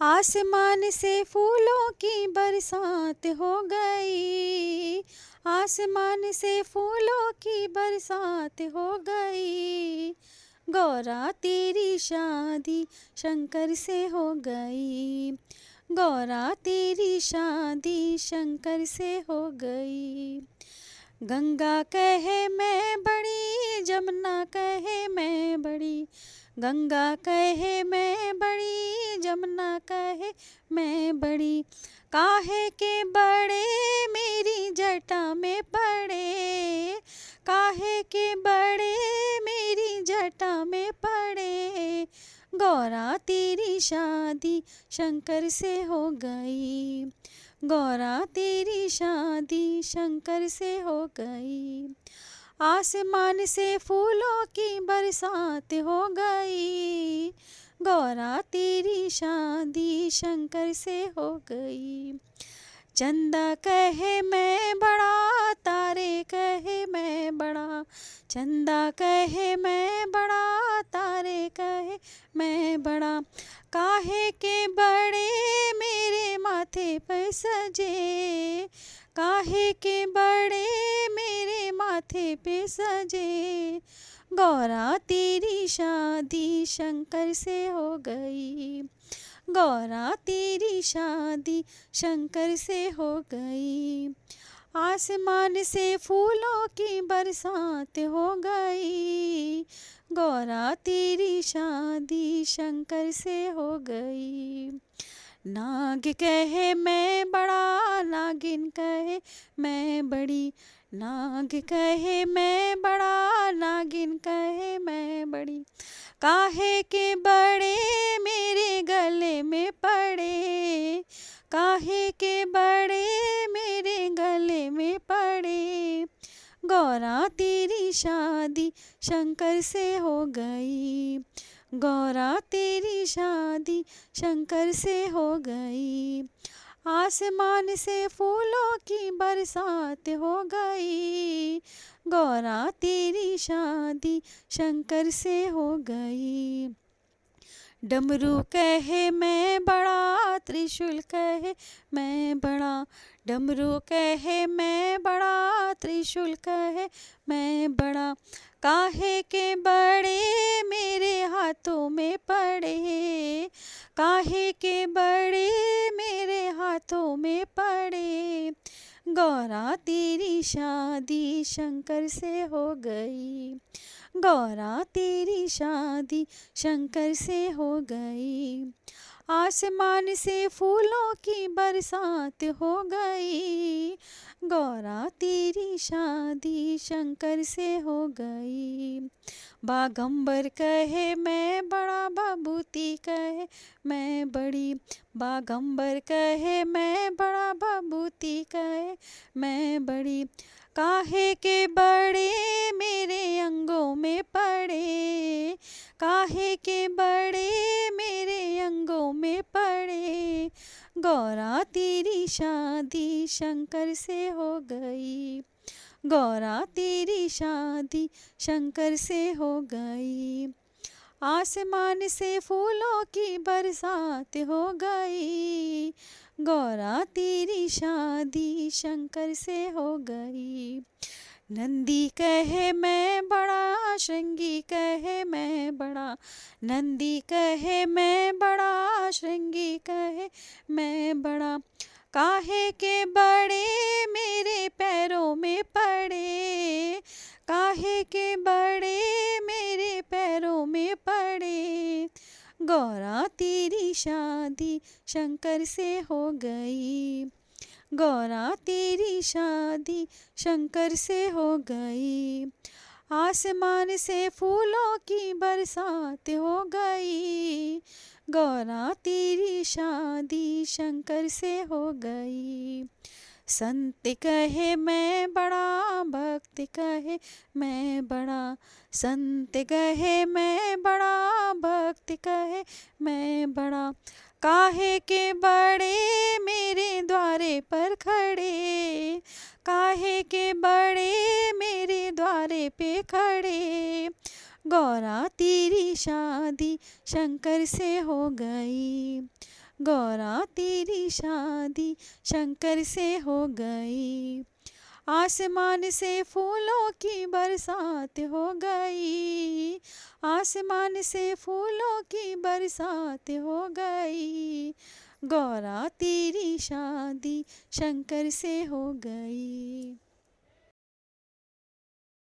आसमान से फूलों की बरसात हो गई। आसमान से फूलों की बरसात हो गई। गौरा तेरी शादी शंकर से हो गई। गौरा तेरी शादी शंकर से हो गई। गंगा कहे मैं बड़ी, जमुना कहे मैं बड़ी। गंगा कहे मैं बड़ी, जमुना कहे मैं बड़ी। काहे के बड़े मेरी जटा में पड़े। काहे के बड़े मेरी जटा में पड़े। गौरा तेरी शादी शंकर से हो गई। गौरा तेरी शादी शंकर से हो गई। आसमान से फूलों की बरसात हो गई। गौरा तेरी शादी शंकर से हो गई। चंदा कहे मैं बड़ा, तारे कहे मैं बड़ा। चंदा कहे मैं बड़ा, तारे कहे मैं बड़ा। काहे के बड़े मेरे माथे पर सजे। काहे के बड़े मेरे माथे पे सजे। गौरा तेरी शादी शंकर से हो गई। गौरा तेरी शादी शंकर से हो गई। आसमान से फूलों की बरसात हो गई। गौरा तेरी शादी शंकर से हो गई। नाग कहे मैं बड़ा, नागिन कहे मैं बड़ी। नाग कहे मैं बड़ा, नागिन कहे मैं बड़ी। काहे के बड़े मेरे गले में पड़े। काहे के बड़े मेरे गले में पड़े। गौरा तेरी शादी शंकर से हो गई। गौरा तेरी शादी शंकर से हो गई। आसमान से फूलों की बरसात हो गई। गौरा तेरी शादी शंकर से हो गई। डमरू कहे मैं बड़ा, त्रिशूल कहे मैं बड़ा। डमरू कहे मैं बड़ा, त्रिशूल कहे मैं बड़ा। काहे के बड़े मेरे हाथों में पड़े। काहे के बड़े मेरे हाथों में पड़े। गौरा तेरी शादी शंकर से हो गई। गौरा तेरी शादी शंकर से हो गई। आसमान से फूलों की बरसात हो गई। गौरा तेरी शादी शंकर से हो गई। बागंबर कहे मैं बड़ा, बबूती कहे मैं बड़ी। बागंबर कहे मैं बड़ा, बबूती कहे मैं बड़ी। काहे के बड़े मेरे अंगों में पड़े। काहे के बड़े मेरे अंगों में पड़े। गौरा तेरी शादी शंकर से हो गई। गौरा तेरी शादी शंकर से हो गई। आसमान से फूलों की बरसात हो गई। गौरा तेरी शादी शंकर से हो गई। नंदी कहे मैं बड़ा, श्रृंगी कहे मैं बड़ा। नंदी कहे मैं बड़ा, श्रृंगी कहे मैं बड़ा। काहे के बड़े मेरे पैरों में पड़े। काहे के बड़े मेरे पैरों में पड़े। गौरा तेरी शादी शंकर से हो गई। गौरा तेरी शादी शंकर से हो गई। आसमान से फूलों की बरसात हो गई। गौरा तेरी शादी शंकर से हो गई। संत कहे मैं बड़ा, भक्त कहे मैं बड़ा। संत कहे मैं बड़ा, भक्त कहे मैं बड़ा। काहे के बड़े मेरे द्वारे पर खड़े। काहे के बड़े मेरे द्वारे पे खड़े। गौरा तेरी शादी शंकर से हो गई। गौरा तेरी शादी शंकर से हो गई। आसमान से फूलों की बरसात हो गई, आसमान से फूलों की बरसात हो गई। गौरा तेरी शादी शंकर से हो गई।